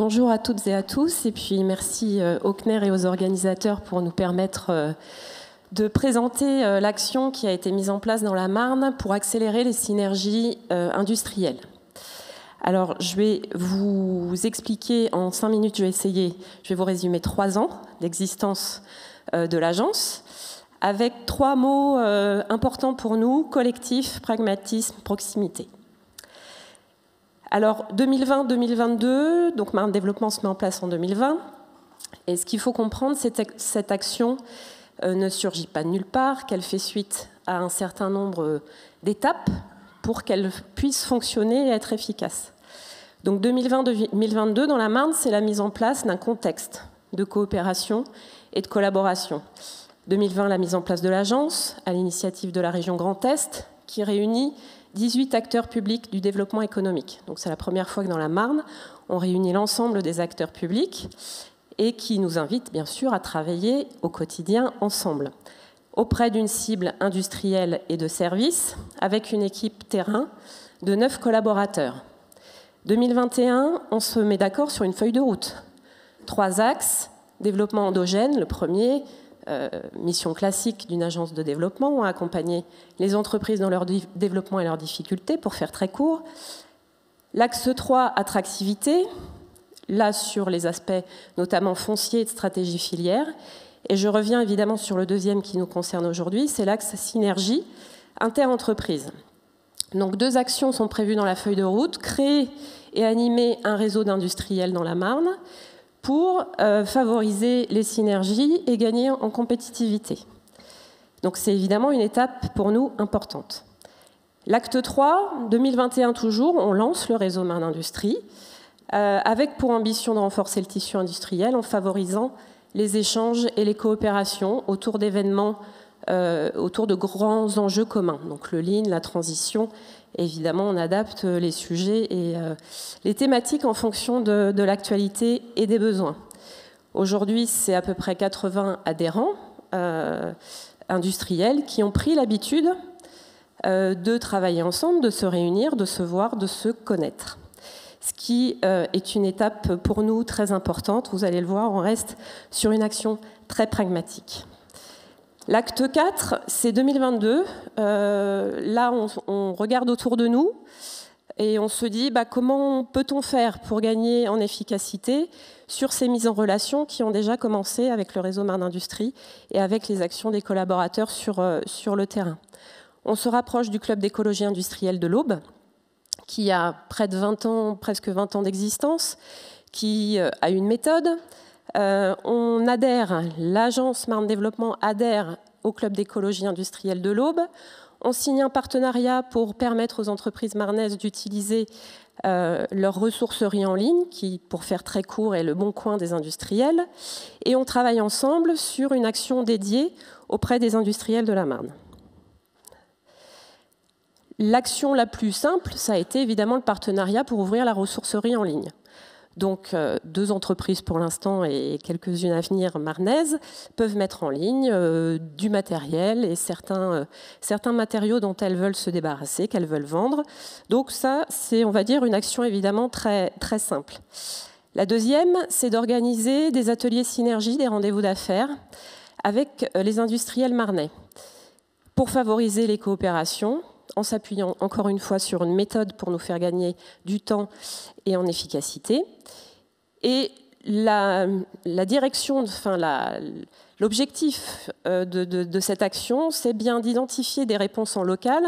bonjour à toutes et à tous, et puis merci au CNER et aux organisateurs pour nous permettre de présenter l'action qui a été mise en place dans la Marne pour accélérer les synergies industrielles. Alors, je vais vous expliquer en 5 minutes, je vais vous résumer 3 ans d'existence de l'agence, avec 3 mots importants pour nous: collectif, pragmatisme, proximité. Alors, 2020-2022, donc Marne Développement se met en place en 2020. Et ce qu'il faut comprendre, c'est que cette action ne surgit pas de nulle part, qu'elle fait suite à un certain nombre d'étapes pour qu'elle puisse fonctionner et être efficace. Donc 2020-2022, dans la Marne, c'est la mise en place d'un contexte de coopération et de collaboration. 2020, la mise en place de l'agence, à l'initiative de la région Grand Est, qui réunit 18 acteurs publics du développement économique. Donc c'est la première fois que dans la Marne, on réunit l'ensemble des acteurs publics et qui nous invite bien sûr à travailler au quotidien ensemble, auprès d'une cible industrielle et de services, avec une équipe terrain de 9 collaborateurs. 2021, on se met d'accord sur une feuille de route. 3 axes: développement endogène, le premier, mission classique d'une agence de développement, accompagner les entreprises dans leur développement et leurs difficultés, pour faire très court. L'axe 3, attractivité, là sur les aspects notamment fonciers et de stratégie filière. Et je reviens évidemment sur le deuxième qui nous concerne aujourd'hui, c'est l'axe synergie inter-entreprise. Donc 2 actions sont prévues dans la feuille de route: créer et animer un réseau d'industriels dans la Marne pour favoriser les synergies et gagner en compétitivité. Donc c'est évidemment une étape pour nous importante. L'acte 3, 2021 toujours, on lance le réseau Marne Industrie, avec pour ambition de renforcer le tissu industriel en favorisant les échanges et les coopérations autour d'événements, autour de grands enjeux communs. Donc le lean, la transition, évidemment on adapte les sujets et les thématiques en fonction de l'actualité et des besoins. Aujourd'hui, c'est à peu près 80 adhérents industriels qui ont pris l'habitude de travailler ensemble, de se réunir, de se voir, de se connaître. Ce qui est une étape pour nous très importante. Vous allez le voir, on reste sur une action très pragmatique. L'acte 4, c'est 2022. Là, on regarde autour de nous et on se dit comment peut-on faire pour gagner en efficacité sur ces mises en relation qui ont déjà commencé avec le réseau Marne Industrie et avec les actions des collaborateurs sur le terrain. On se rapproche du club d'écologie industrielle de l'Aube, qui a près de 20 ans, presque 20 ans d'existence, qui a une méthode. On adhère, l'agence Marne Développement adhère au club d'écologie industrielle de l'Aube. On signe un partenariat pour permettre aux entreprises marnaises d'utiliser leur ressourcerie en ligne, qui, pour faire très court, est le bon coin des industriels. Et on travaille ensemble sur une action dédiée auprès des industriels de la Marne. L'action la plus simple, ça a été évidemment le partenariat pour ouvrir la ressourcerie en ligne. Donc 2 entreprises pour l'instant et quelques-unes à venir marnaises peuvent mettre en ligne du matériel et certains matériaux dont elles veulent se débarrasser, qu'elles veulent vendre. Donc ça, c'est, on va dire, une action évidemment très, très simple. La deuxième, c'est d'organiser des ateliers synergie, des rendez-vous d'affaires avec les industriels marnais pour favoriser les coopérations, en s'appuyant encore une fois sur une méthode pour nous faire gagner du temps et en efficacité. Et la direction, l'objectif de cette action, c'est bien d'identifier des réponses en local,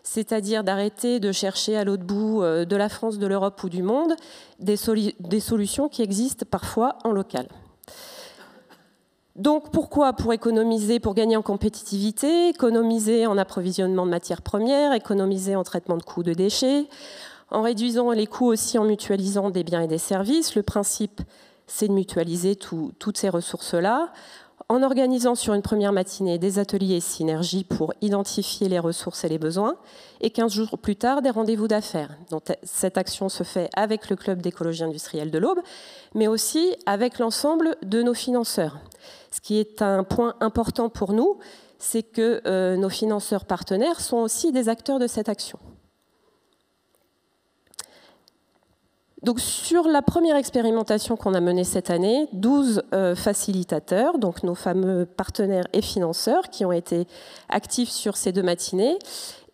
c'est-à-dire d'arrêter de chercher à l'autre bout de la France, de l'Europe ou du monde des solutions qui existent parfois en local. Donc pourquoi? Pour économiser, pour gagner en compétitivité, économiser en approvisionnement de matières premières, économiser en traitement de coûts de déchets, en réduisant les coûts aussi en mutualisant des biens et des services. Le principe, c'est de mutualiser toutes ces ressources-là, en organisant sur une première matinée des ateliers synergie pour identifier les ressources et les besoins, et 15 jours plus tard, des rendez-vous d'affaires. Donc, cette action se fait avec le club d'écologie industrielle de l'Aube, mais aussi avec l'ensemble de nos financeurs. Ce qui est un point important pour nous, c'est que nos financeurs partenaires sont aussi des acteurs de cette action. Donc sur la première expérimentation qu'on a menée cette année, 12 facilitateurs, donc nos fameux partenaires et financeurs qui ont été actifs sur ces 2 matinées,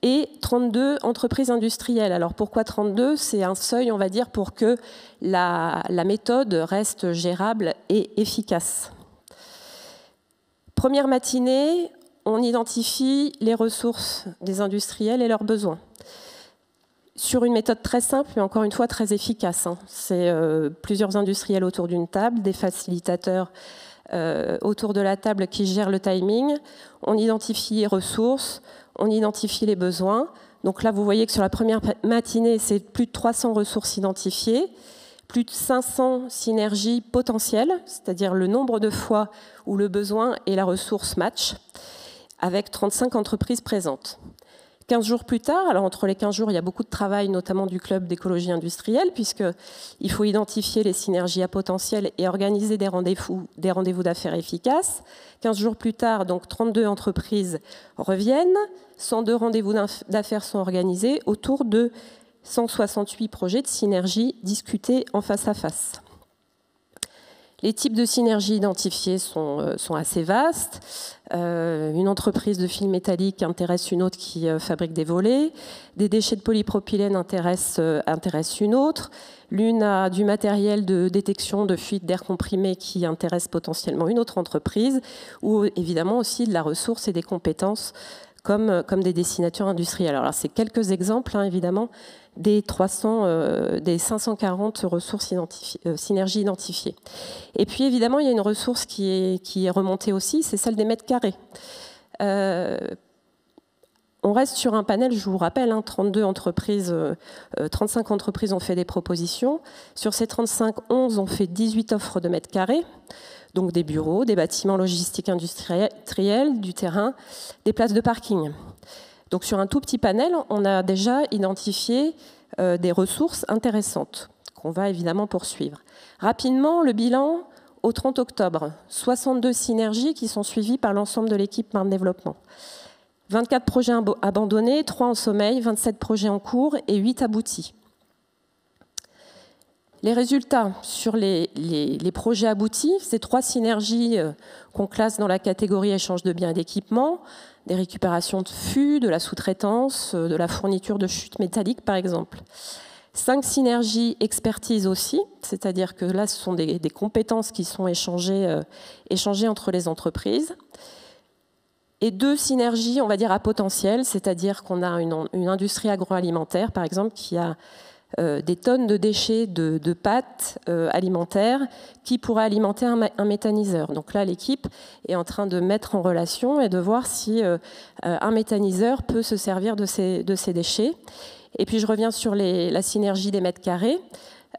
et 32 entreprises industrielles. Alors pourquoi 32 ? C'est un seuil, on va dire, pour que la méthode reste gérable et efficace. Première matinée, on identifie les ressources des industriels et leurs besoins. Sur une méthode très simple, mais encore une fois très efficace. C'est plusieurs industriels autour d'une table, des facilitateurs autour de la table qui gèrent le timing. On identifie les ressources, on identifie les besoins. Donc là, vous voyez que sur la première matinée, c'est plus de 300 ressources identifiées, plus de 500 synergies potentielles, c'est-à-dire le nombre de fois où le besoin et la ressource matchent, avec 35 entreprises présentes. 15 jours plus tard, alors entre les 15 jours, il y a beaucoup de travail, notamment du club d'écologie industrielle, puisqu'il faut identifier les synergies à potentiel et organiser des rendez-vous d'affaires efficaces. 15 jours plus tard, donc 32 entreprises reviennent, 102 rendez-vous d'affaires sont organisés autour de 168 projets de synergie discutés en face à face. Les types de synergies identifiées sont assez vastes. Une entreprise de fil métallique intéresse une autre qui fabrique des volets. Des déchets de polypropylène intéressent une autre. L'une a du matériel de détection de fuite d'air comprimé qui intéresse potentiellement une autre entreprise. Ou évidemment aussi de la ressource et des compétences comme des dessinateurs industriels. Alors c'est quelques exemples, évidemment, des 540 ressources synergies identifiées. Et puis évidemment, il y a une ressource qui est remontée aussi, c'est celle des mètres carrés. On reste sur un panel, je vous rappelle, 35 entreprises ont fait des propositions. Sur ces 35, 11 ont fait 18 offres de mètres carrés. Donc des bureaux, des bâtiments logistiques industriels, du terrain, des places de parking. Donc sur un tout petit panel, on a déjà identifié des ressources intéressantes qu'on va évidemment poursuivre. Rapidement, le bilan au 30 octobre, 62 synergies qui sont suivies par l'ensemble de l'équipe Marne Développement. 24 projets abandonnés, 3 en sommeil, 27 projets en cours et 8 aboutis. Les résultats sur les projets aboutis, c'est 3 synergies qu'on classe dans la catégorie échange de biens et d'équipements, des récupérations de fûts, de la sous-traitance, de la fourniture de chutes métalliques par exemple. 5 synergies expertise aussi, c'est-à-dire que là ce sont des compétences qui sont échangées entre les entreprises. Et 2 synergies, on va dire, à potentiel, c'est-à-dire qu'on a une industrie agroalimentaire par exemple qui a des tonnes de déchets de pâtes alimentaires qui pourraient alimenter un méthaniseur. Donc là, l'équipe est en train de mettre en relation et de voir si un méthaniseur peut se servir de ces déchets. Et puis je reviens sur la synergie des mètres carrés.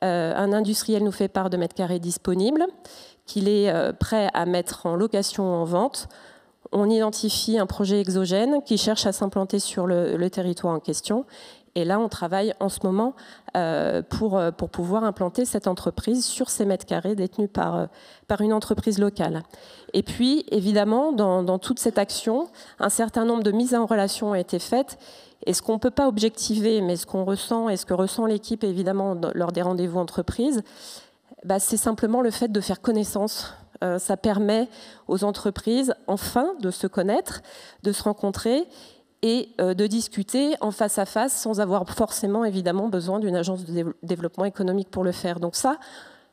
Un industriel nous fait part de mètres carrés disponibles, qu'il est prêt à mettre en location ou en vente. On identifie un projet exogène qui cherche à s'implanter sur le territoire en question. Et là, on travaille en ce moment pour pouvoir implanter cette entreprise sur ces mètres carrés détenus par une entreprise locale. Et puis, évidemment, dans toute cette action, un certain nombre de mises en relation ont été faites. Et ce qu'on ne peut pas objectiver, mais ce qu'on ressent et ce que ressent l'équipe, évidemment, lors des rendez-vous entreprises, c'est simplement le fait de faire connaissance. Ça permet aux entreprises, enfin, de se connaître, de se rencontrer et de discuter en face à face sans avoir forcément évidemment besoin d'une agence de développement économique pour le faire. Donc ça,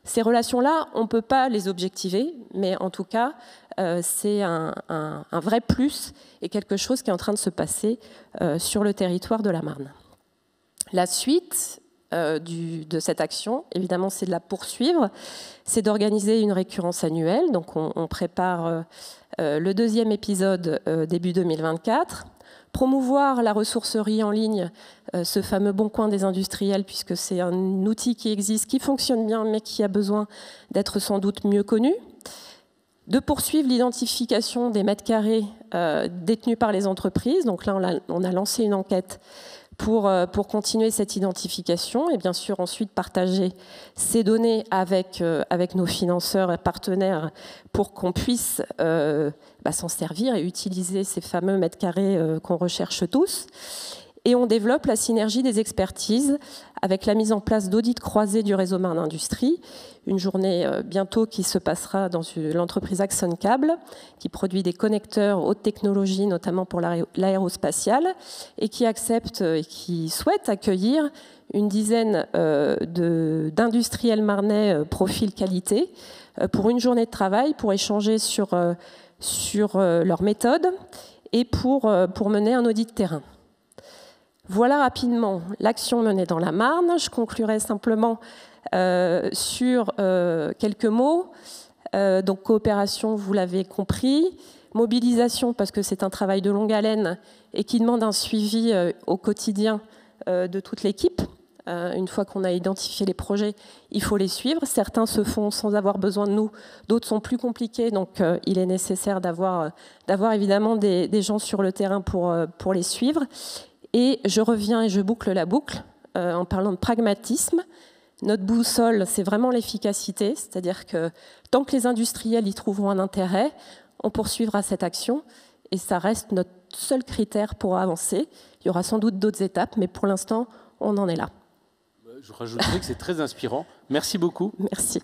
ces relations-là, on ne peut pas les objectiver, mais en tout cas, c'est un vrai plus et quelque chose qui est en train de se passer sur le territoire de la Marne. La suite de cette action, évidemment, c'est de la poursuivre, c'est d'organiser une récurrence annuelle. Donc on prépare le 2e épisode début 2024. Promouvoir la ressourcerie en ligne, ce fameux bon coin des industriels, puisque c'est un outil qui existe, qui fonctionne bien, mais qui a besoin d'être sans doute mieux connu. De poursuivre l'identification des mètres carrés détenus par les entreprises. Donc là, on a lancé une enquête pour continuer cette identification et bien sûr ensuite partager ces données avec nos financeurs et partenaires pour qu'on puisse s'en servir et utiliser ces fameux mètres carrés qu'on recherche tous. Et on développe la synergie des expertises avec la mise en place d'audits croisés du réseau Marne Industrie. Une journée bientôt qui se passera dans l'entreprise Axon Cable, qui produit des connecteurs haute technologie, notamment pour l'aérospatiale, et qui accepte et qui souhaite accueillir une dizaine d'industriels marnais profil qualité pour une journée de travail, pour échanger sur leurs méthodes et pour mener un audit de terrain. Voilà rapidement l'action menée dans la Marne. Je conclurai simplement sur quelques mots. Donc coopération, vous l'avez compris. Mobilisation, parce que c'est un travail de longue haleine et qui demande un suivi au quotidien de toute l'équipe. Une fois qu'on a identifié les projets, il faut les suivre. Certains se font sans avoir besoin de nous, d'autres sont plus compliqués, donc il est nécessaire d'avoir évidemment des gens sur le terrain pour les suivre. Et je reviens et je boucle la boucle en parlant de pragmatisme. Notre boussole, c'est vraiment l'efficacité, c'est-à-dire que tant que les industriels y trouveront un intérêt, on poursuivra cette action et ça reste notre seul critère pour avancer. Il y aura sans doute d'autres étapes, mais pour l'instant, on en est là. Je rajouterais que c'est très inspirant. Merci beaucoup. Merci.